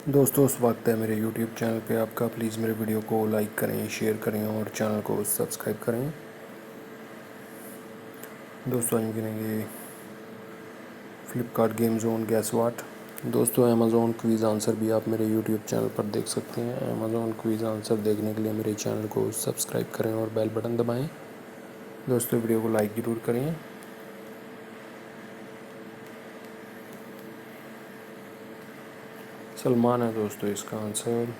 दोस्तों स्वागत है मेरे YouTube चैनल पे आपका। प्लीज़ मेरे वीडियो को लाइक करें, शेयर करें और चैनल को सब्सक्राइब करें। दोस्तों हम करेंगे फ्लिपकार्ट गेम जोन गैस वाट। दोस्तों अमेज़ॉन क्विज़ आंसर भी आप मेरे YouTube चैनल पर देख सकते हैं। अमेज़ॉन क्विज़ आंसर देखने के लिए मेरे चैनल को सब्सक्राइब करें और बेल बटन दबाएं। दोस्तों वीडियो को लाइक ज़रूर करें। सलमान है दोस्तों इसका आंसर।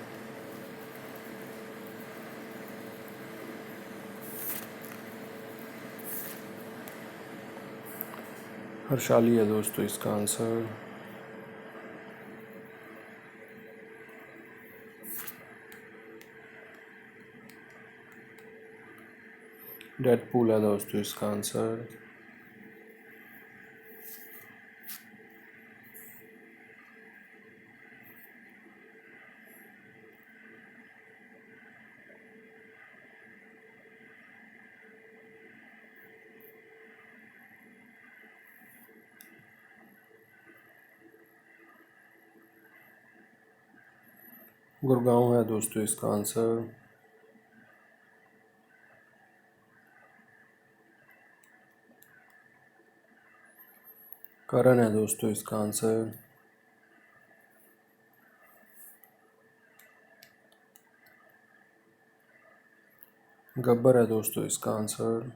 हर्षाली है दोस्तों इसका आंसर। डेडपूल है दोस्तों इसका आंसर। गुड़गांव है दोस्तों इसका आंसर। करण है दोस्तों इसका आंसर। गब्बर है दोस्तों इसका आंसर।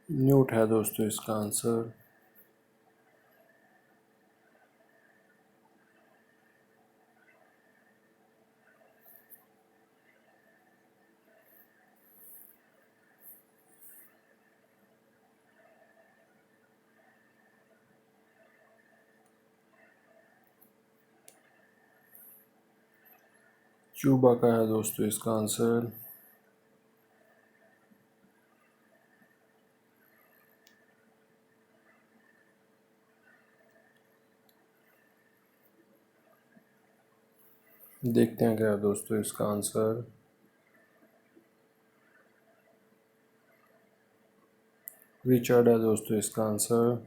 न्यूट है दोस्तों इसका आंसर। चूबा का है दोस्तों इसका आंसर। देखते हैं क्या है दोस्तों इसका आंसर। रिचर्ड है दोस्तों इसका आंसर।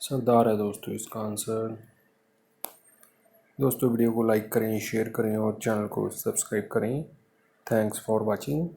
सरदार है दोस्तों इसका आंसर। दोस्तों वीडियो को लाइक करें, शेयर करें और चैनल को सब्सक्राइब करें। Thanks for watching.